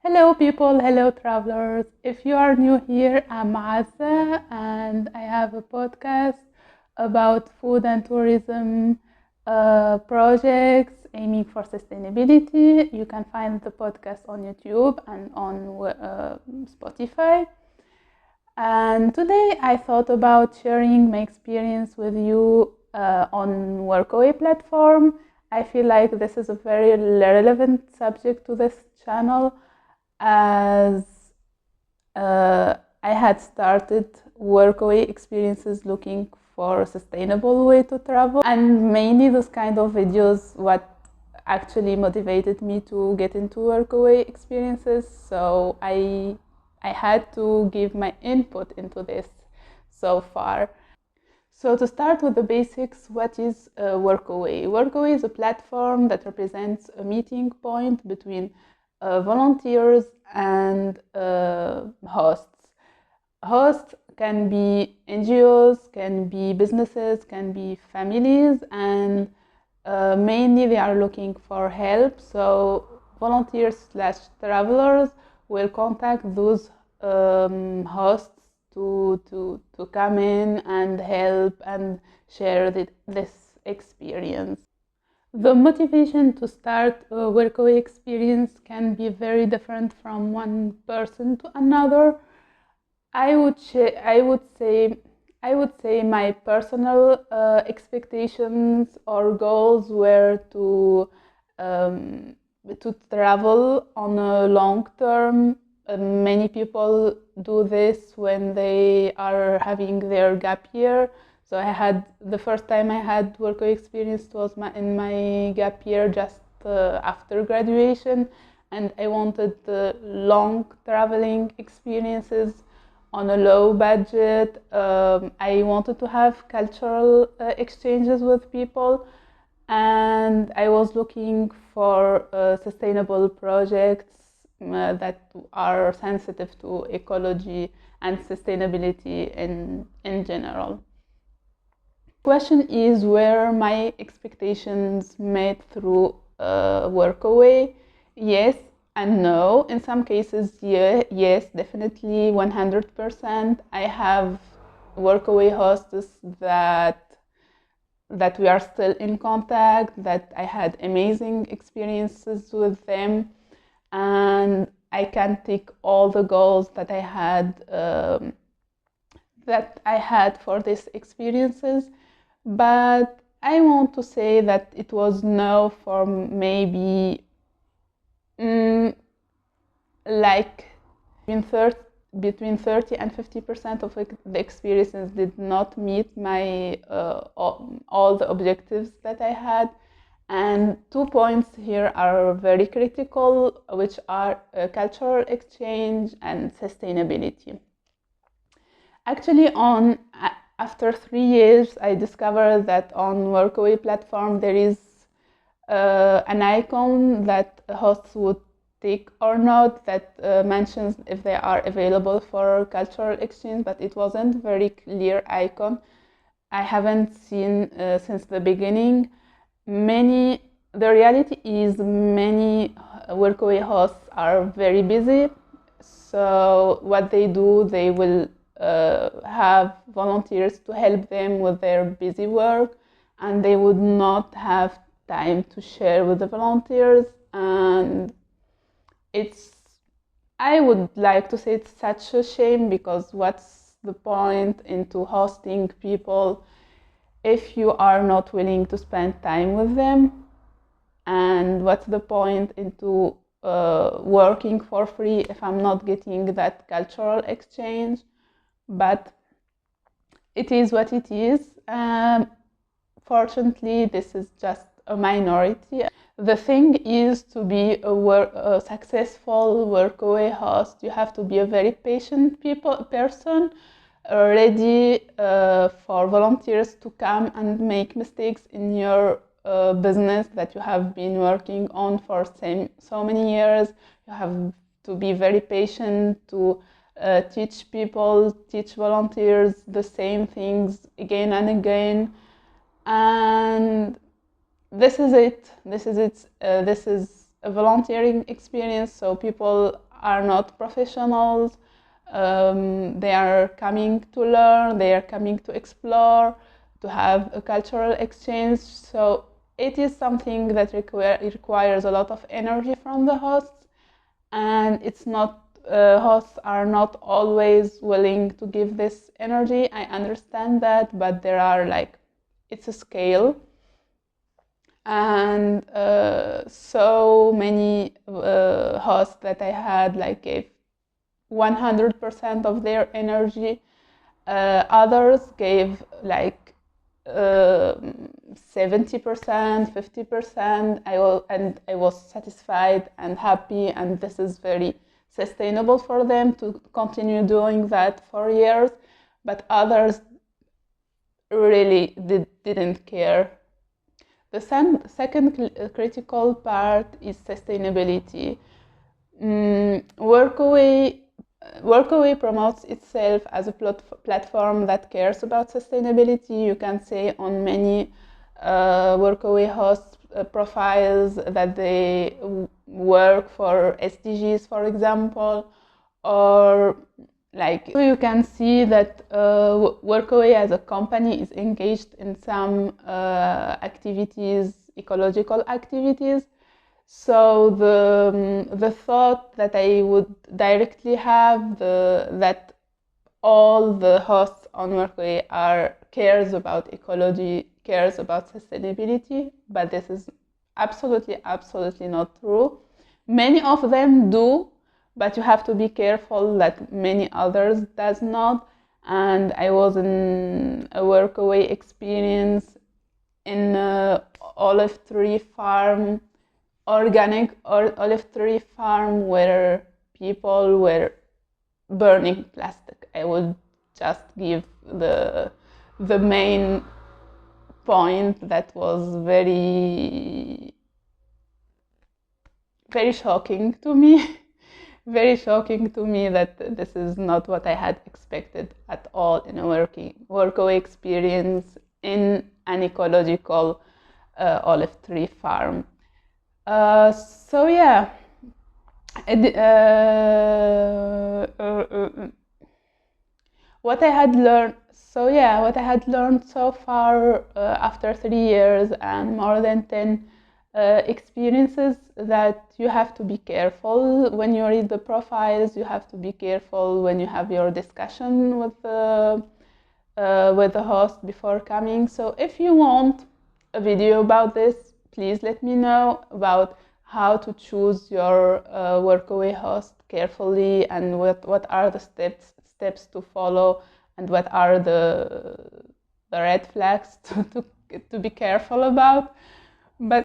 Hello people, hello travelers. If you are new here, I'm Azza and I have a podcast about food and tourism projects aiming for sustainability. You can find the podcast on YouTube and on Spotify. And today I thought about sharing my experience with you on Workaway platform. I feel like this is a very relevant subject to this channel as I had started Workaway experiences looking for a sustainable way to travel, and mainly those kind of videos what actually motivated me to get into Workaway experiences. So I had to give my input into this so far. So to start with the basics, what is Workaway? Workaway is a platform that represents a meeting point between volunteers and hosts. Hosts can be NGOs, can be businesses, can be families, and mainly they are looking for help. So volunteers slash travelers will contact those hosts to come in and help and share this experience. The motivation to start a Workaway experience can be very different from one person to another. I would say my personal expectations or goals were to travel on a long term. Many people do this when they are having their gap year. So the first time I had Workaway experience was in my gap year just after graduation, and I wanted long traveling experiences on a low budget. I wanted to have cultural exchanges with people, and I was looking for sustainable projects that are sensitive to ecology and sustainability in general. Question is, were my expectations met through Workaway? Yes and no. In some cases, yes, definitely 100%. I have Workaway hosts that we are still in contact, that I had amazing experiences with them, and I can tick all the goals that I had for these experiences. But I want to say that it was no for maybe like between 30 and 50% of the experiences did not meet my all the objectives that I had. And 2 points here are very critical, which are cultural exchange and sustainability. Actually, after 3 years, I discovered that on Workaway platform there is an icon that hosts would tick or not that mentions if they are available for cultural exchange, but it wasn't very clear icon. I haven't seen since the beginning. The reality is many Workaway hosts are very busy. So what they do, they will have volunteers to help them with their busy work, and they would not have time to share with the volunteers. And I would like to say it's such a shame, because what's the point into hosting people if you are not willing to spend time with them? And what's the point into working for free if I'm not getting that cultural exchange? But it is what it is. Fortunately, this is just a minority. The thing is, to be a successful Workaway host, you have to be a very patient person, ready for volunteers to come and make mistakes in your business that you have been working on for so many years. You have to be very patient to teach volunteers the same things again and again. And this is it. This is a volunteering experience, so people are not professionals. They are coming to learn, they are coming to explore, to have a cultural exchange. So it is something that requires a lot of energy from the hosts, and it's not hosts are not always willing to give this energy. I understand that, but there are it's a scale, and so many hosts that I had gave 100% of their energy. Others gave 70%, 50%. I was satisfied and happy, and this is very sustainable for them to continue doing that for years. But others really didn't care. The second critical part is sustainability. Workaway promotes itself as a platform that cares about sustainability. You can say on many Workaway host profiles that they work for SDGs, for example, or so you can see that Workaway as a company is engaged in some ecological activities. So the thought that I would directly have that all the hosts on Workaway cares about ecology, cares about sustainability, but this is absolutely not true. Many of them do, but you have to be careful that many others does not. And I was in a Workaway experience in olive tree farm, organic olive tree farm, where people were burning plastic. I will just give the main point that was very shocking to me. Very shocking to me that this is not what I had expected at all in a Workaway experience in an ecological olive tree farm. So yeah, what I had learned. So yeah, what I had learned so far after 3 years and more than 10 experiences, that you have to be careful when you read the profiles. You have to be careful when you have your discussion with the host before coming. So if you want a video about this, please let me know about how to choose your Workaway host carefully, and what are the steps to follow, and what are the red flags to be careful about. But